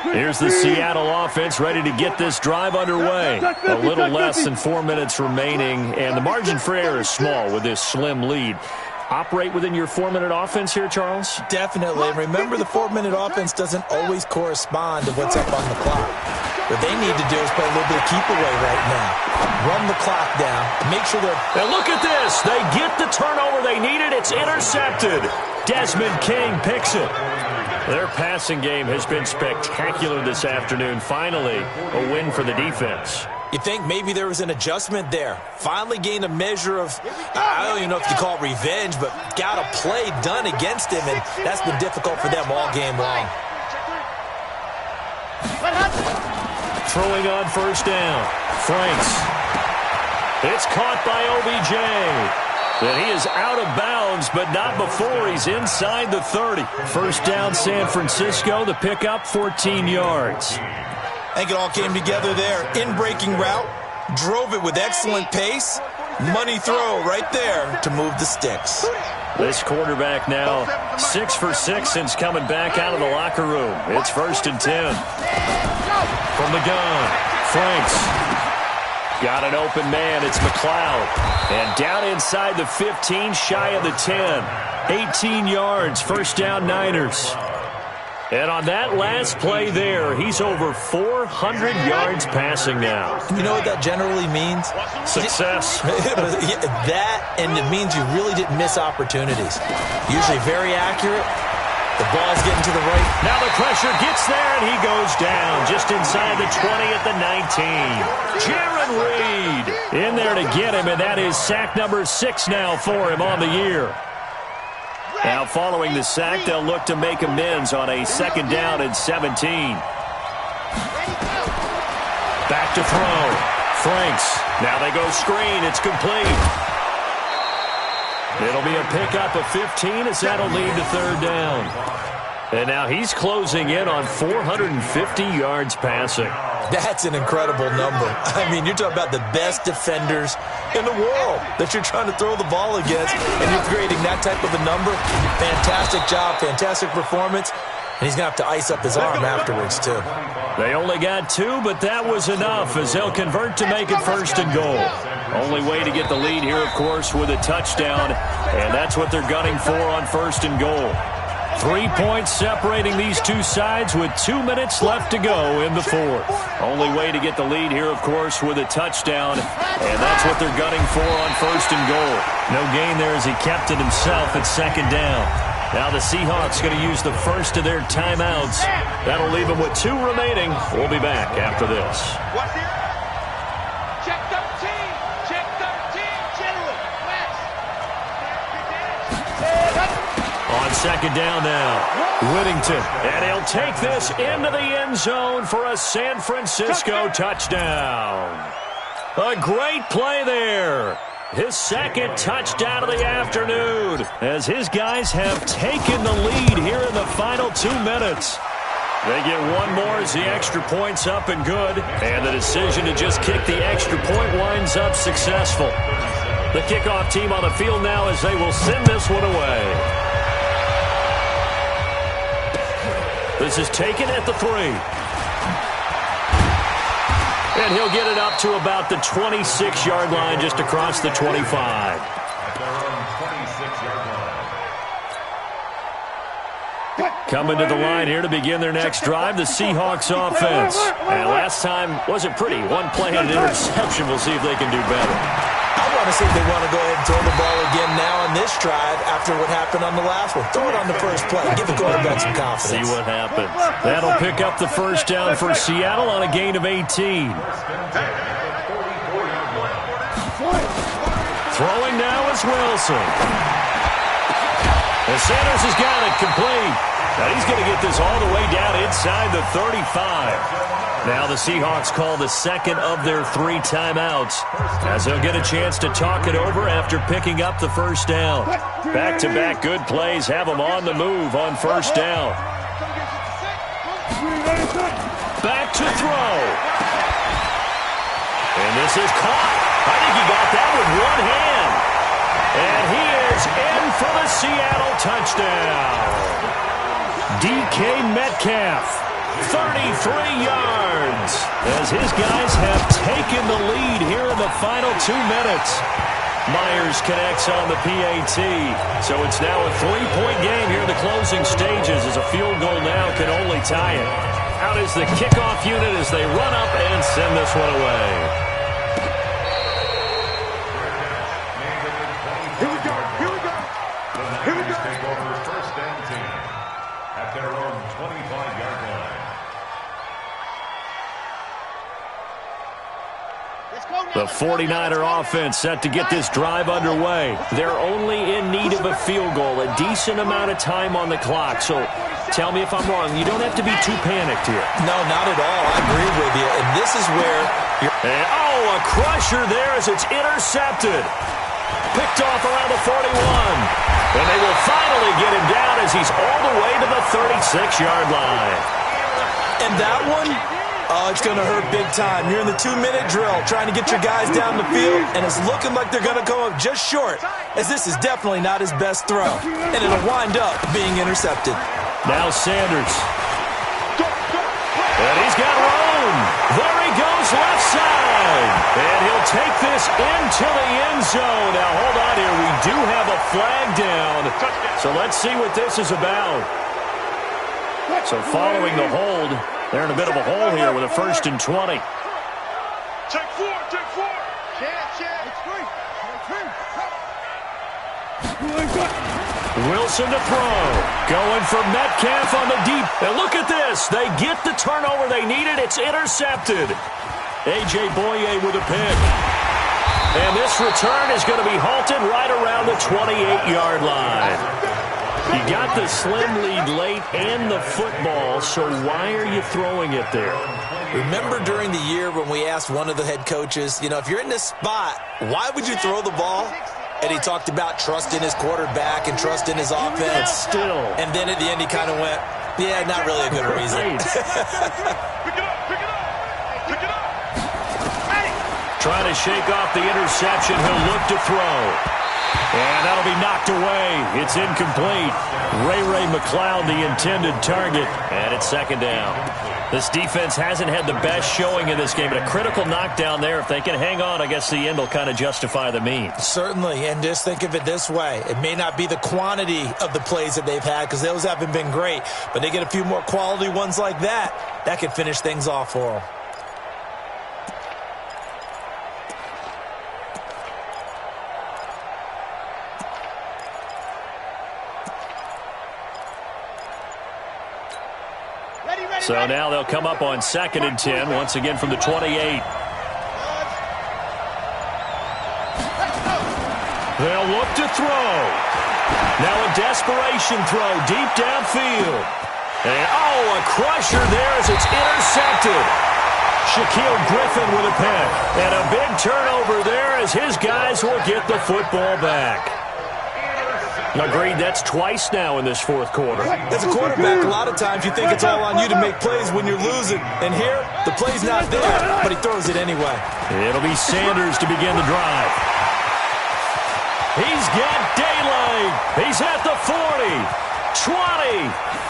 line. Here's the Seattle offense ready to get this drive underway. A little less than 4 minutes remaining, and the margin for error is small with this slim lead. Operate within your 4-minute offense here, Charles? Definitely. And remember, the 4-minute offense doesn't always correspond to what's up on the clock. What they need to do is play a little bit of keep away right now. Run the clock down. Make sure they're... And look at this. They get the turnover they needed. It's intercepted. Desmond King picks it. Their passing game has been spectacular this afternoon. Finally, a win for the defense. You think maybe there was an adjustment there. Finally gained a measure of, I don't even know if you call it revenge, but got a play done against him, and that's been difficult for them all game long. Throwing on first down. Franks. It's caught by OBJ. And he is out of bounds, but not before he's inside the 30. First down, San Francisco. The pickup, 14 yards. I think it all came together there. In-breaking route. Drove it with excellent pace. Money throw right there to move the sticks. This quarterback now 6 for 6 since coming back out of the locker room. It's first and 10. From the gun, Franks. Got an open man. It's McLeod. And down inside the 15, shy of the 10. 18 yards, first down Niners. And on that last play there, he's over 400 yards passing now. You know what that generally means? Success. That, and it means you really didn't miss opportunities. Usually very accurate. The ball's getting to the right. Now the pressure gets there, and he goes down just inside the 20 at the 19. Jaron Reed in there to get him, and that is sack number 6 now for him on the year. Now following the sack, they'll look to make amends on a second down and 17. Back to throw. Franks. Now they go screen. It's complete. It'll be a pickup of 15 as that'll lead to third down. And now he's closing in on 450 yards passing. That's an incredible number. I mean, you're talking about the best defenders in the world that you're trying to throw the ball against, and you're creating that type of a number. Fantastic job, fantastic performance, and he's going to have to ice up his arm afterwards, too. They only got 2, but that was enough as they'll convert to make it first and goal. Only way to get the lead here, of course, with a touchdown, and that's what they're gunning for on first and goal. 3 points separating these two sides with 2 minutes left to go in the fourth. Only way to get the lead here, of course, with a touchdown, and that's what they're gunning for on first and goal. No gain there as he kept it himself at second down. Now the Seahawks going to use the first of their timeouts. That'll leave them with 2 remaining. We'll be back after this. Check 13. Check 13. General. On second down now, Whittington, and he'll take this into the end zone for a San Francisco touchdown. A great play there. His second touchdown of the afternoon as his guys have taken the lead here in the final 2 minutes. They get one more as the extra point's up and good, and the decision to just kick the extra point winds up successful. The kickoff team on the field now as they will send this one away. This is taken at the 3. And he'll get it up to about the 26-yard line, just across the 25. At their own 26-yard line. Coming to the line here to begin their next drive, the Seahawks offense. And last time wasn't pretty. One play and an interception. We'll see if they can do better. I want to see if they want to go ahead and throw the ball again now on this drive after what happened on the last one. Throw it on the first play. Give the quarterback some confidence. See what happens. That'll pick up the first down for Seattle on a gain of 18. Throwing now is Wilson. And Sanders has got it complete. Now he's going to get this all the way down inside the 35. Now the Seahawks call the second of their 3 timeouts, as they'll get a chance to talk it over after picking up the first down. Back-to-back good plays have them on the move on first down. Back to throw. And this is caught. I think he got that with one hand. And he is in for the Seattle touchdown. DK Metcalf, 33 yards, as his guys have taken the lead here in the final 2 minutes. Myers connects on the PAT, so it's now a 3-point game here in the closing stages, as a field goal now can only tie it. Out is the kickoff unit as they run up and send this one away. The 49er offense set to get this drive underway. They're only in need of a field goal, a decent amount of time on the clock. So tell me if I'm wrong. You don't have to be too panicked here. No, not at all. I agree with you. And this is where you're... And, a crusher there as it's intercepted. Picked off around the 41. And they will finally get him down as he's all the way to the 36-yard line. And that one... Oh, it's going to hurt big time. You're in the 2-minute drill trying to get your guys down the field, and it's looking like they're going to go up just short, as this is definitely not his best throw, and it'll wind up being intercepted. Now Sanders. And he's got room. There he goes left side. And he'll take this into the end zone. Now, hold on here. We do have a flag down. So let's see what this is about. So following the hold, they're in a bit of a hole here with a 1st and 20. Take 4, take 4. Wilson to throw. Going for Metcalf on the deep. And look at this. They get the turnover they needed. It's intercepted. A.J. Boye with a pick. And this return is going to be halted right around the 28-yard line. You got the slim lead late and the football, so why are you throwing it there? Remember during the year when we asked one of the head coaches, if you're in this spot, why would you throw the ball? And he talked about trust in his quarterback and trust in his offense. Still. And then at the end he kind of went, yeah, not really a good reason. Pick it up. Trying to shake off the interception. He'll look to throw. And that'll be knocked away. It's incomplete. Ray McLeod, the intended target. And it's 2nd down. This defense hasn't had the best showing in this game, but a critical knockdown there. If they can hang on, I guess the end will kind of justify the means. Certainly, and just think of it this way. It may not be the quantity of the plays that they've had, because those haven't been great, but they get a few more quality ones like that. That could finish things off for them. So now they'll come up on 2nd and 10, once again from the 28. They'll look to throw. Now a desperation throw deep downfield. And, a crusher there as it's intercepted. Shaquille Griffin with a pick. And a big turnover there as his guys will get the football back. Agreed, that's twice now in this 4th quarter. As a quarterback, a lot of times you think it's all on you to make plays when you're losing. And here, the play's not there, but he throws it anyway. It'll be Sanders to begin the drive. He's got daylight. He's at the 40. 20,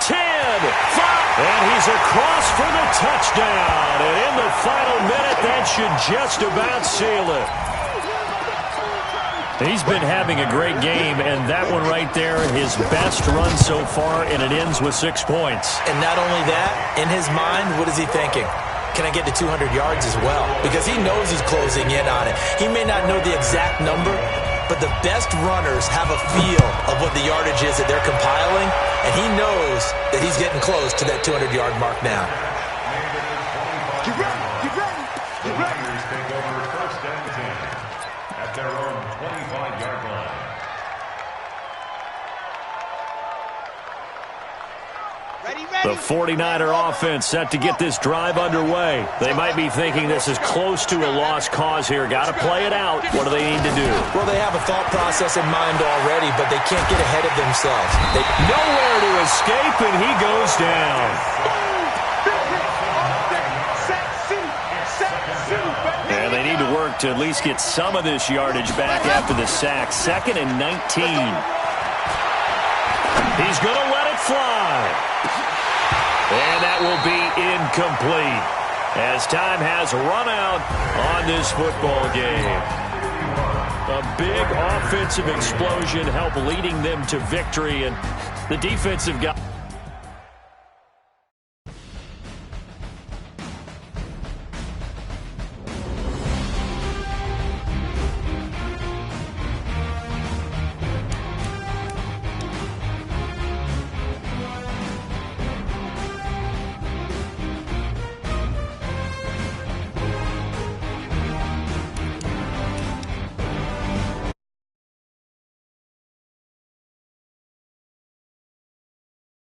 10, 5. And he's across for the touchdown. And in the final minute, that should just about seal it. He's been having a great game, and that one right there, his best run so far, and it ends with 6 points. And not only that, in his mind, what is he thinking? Can I get to 200 yards as well? Because he knows he's closing in on it. He may not know the exact number, but the best runners have a feel of what the yardage is that they're compiling, and he knows that he's getting close to that 200-yard mark now. Get ready, get ready, get ready. The Niners take over first and 10 at their own 25-yard line. The 49er offense set to get this drive underway. They might be thinking this is close to a lost cause here. Got to play it out. What do they need to do? Well, they have a thought process in mind already, but they can't get ahead of themselves. Nowhere to escape, and he goes down. And they need to work to at least get some of this yardage back after the sack. 2nd and 19. He's going to let it fly. And that will be incomplete as time has run out on this football game. A big offensive explosion helped leading them to victory, and the defensive guy